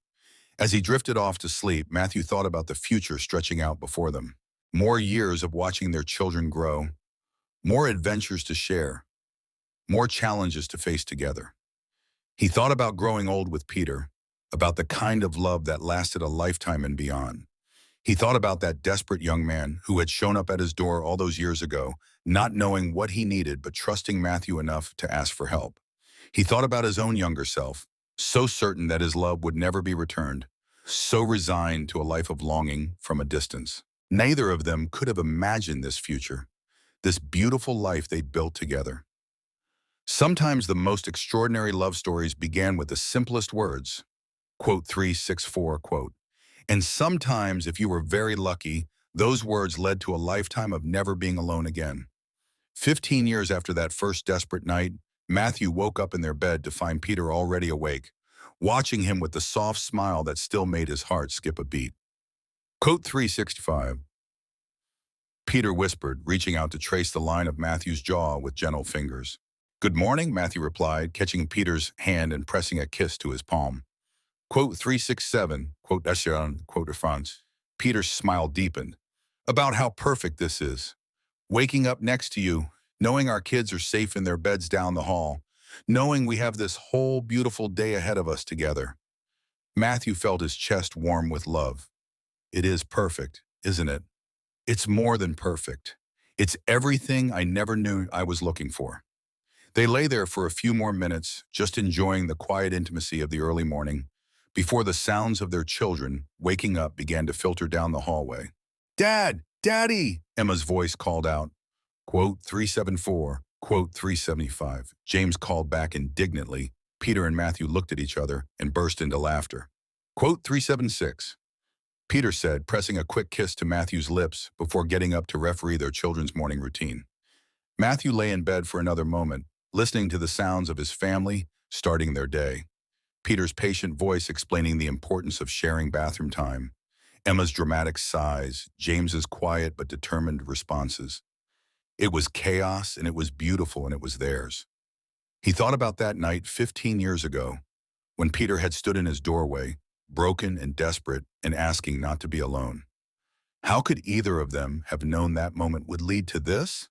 As he drifted off to sleep, Matthew thought about the future stretching out before them. More years of watching their children grow, more adventures to share, more challenges to face together. He thought about growing old with Peter, about the kind of love that lasted a lifetime and beyond. He thought about that desperate young man who had shown up at his door all those years ago, not knowing what he needed but trusting Matthew enough to ask for help. He thought about his own younger self, so certain that his love would never be returned, so resigned to a life of longing from a distance. Neither of them could have imagined this future, this beautiful life they'd built together. Sometimes the most extraordinary love stories began with the simplest words. Quote 364, quote. And sometimes, if you were very lucky, those words led to a lifetime of never being alone again. 15 years after that first desperate night, Matthew woke up in their bed to find Peter already awake, watching him with the soft smile that still made his heart skip a beat. Quote 365. Peter whispered, reaching out to trace the line of Matthew's jaw with gentle fingers. Good morning, Matthew replied, catching Peter's hand and pressing a kiss to his palm. Quote 367, quote Asheron, quote France. Peter's smile deepened. About how perfect this is. Waking up next to you, knowing our kids are safe in their beds down the hall, knowing we have this whole beautiful day ahead of us together. Matthew felt his chest warm with love. It is perfect, isn't it? It's more than perfect. It's everything I never knew I was looking for. They lay there for a few more minutes, just enjoying the quiet intimacy of the early morning, before the sounds of their children, waking up, began to filter down the hallway. Dad! Daddy! Emma's voice called out. Quote 374, quote 375. James called back indignantly. Peter and Matthew looked at each other and burst into laughter. Quote 376. Peter said, pressing a quick kiss to Matthew's lips before getting up to referee their children's morning routine. Matthew lay in bed for another moment, listening to the sounds of his family starting their day. Peter's patient voice explaining the importance of sharing bathroom time, Emma's dramatic sighs, James's quiet but determined responses. It was chaos, and it was beautiful, and it was theirs. He thought about that night 15 years ago, when Peter had stood in his doorway, broken and desperate, and asking not to be alone. How could either of them have known that moment would lead to this?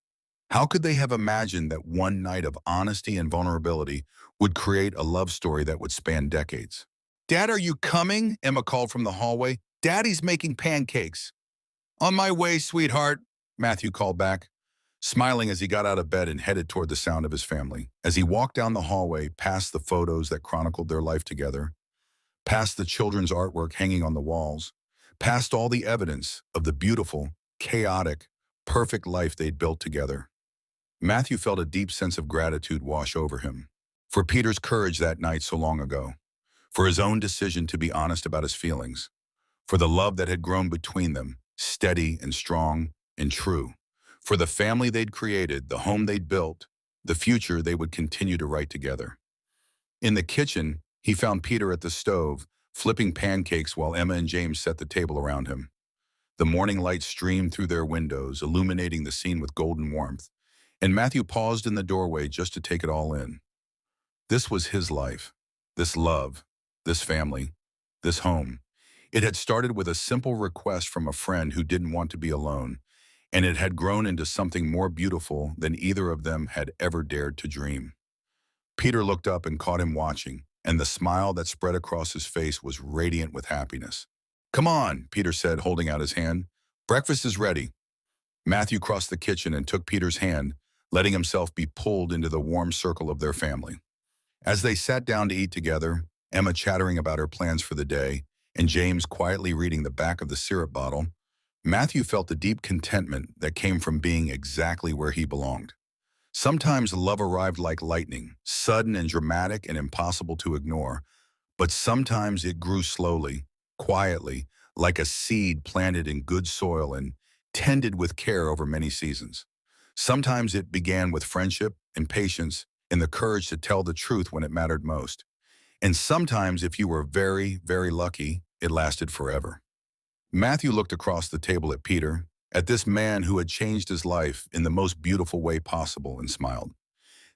How could they have imagined that one night of honesty and vulnerability would create a love story that would span decades? "Dad, are you coming?" Emma called from the hallway. "Daddy's making pancakes." "On my way, sweetheart," Matthew called back, smiling as he got out of bed and headed toward the sound of his family. As he walked down the hallway, past the photos that chronicled their life together, past the children's artwork hanging on the walls, past all the evidence of the beautiful, chaotic, perfect life they'd built together, Matthew felt a deep sense of gratitude wash over him. For Peter's courage that night so long ago, for his own decision to be honest about his feelings, for the love that had grown between them, steady and strong and true, for the family they'd created, the home they'd built, the future they would continue to write together. In the kitchen, he found Peter at the stove, flipping pancakes while Emma and James set the table around him. The morning light streamed through their windows, illuminating the scene with golden warmth, and Matthew paused in the doorway just to take it all in. This was his life, this love, this family, this home. It had started with a simple request from a friend who didn't want to be alone, and it had grown into something more beautiful than either of them had ever dared to dream. Peter looked up and caught him watching, and the smile that spread across his face was radiant with happiness. "Come on," Peter said, holding out his hand. "Breakfast is ready." Matthew crossed the kitchen and took Peter's hand, letting himself be pulled into the warm circle of their family. As they sat down to eat together, Emma chattering about her plans for the day, and James quietly reading the back of the syrup bottle, Matthew felt the deep contentment that came from being exactly where he belonged. Sometimes love arrived like lightning, sudden and dramatic and impossible to ignore, but sometimes it grew slowly, quietly, like a seed planted in good soil and tended with care over many seasons. Sometimes it began with friendship and patience and the courage to tell the truth when it mattered most. And sometimes, if you were very, very lucky, it lasted forever. Matthew looked across the table at Peter, at this man who had changed his life in the most beautiful way possible, and smiled.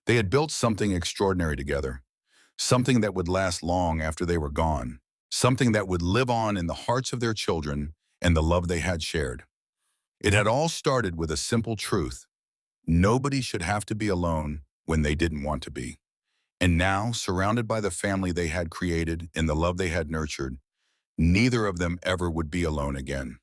They had built something extraordinary together, something that would last long after they were gone, something that would live on in the hearts of their children and the love they had shared. It had all started with a simple truth. Nobody should have to be alone when they didn't want to be. And now, surrounded by the family they had created and the love they had nurtured, neither of them ever would be alone again.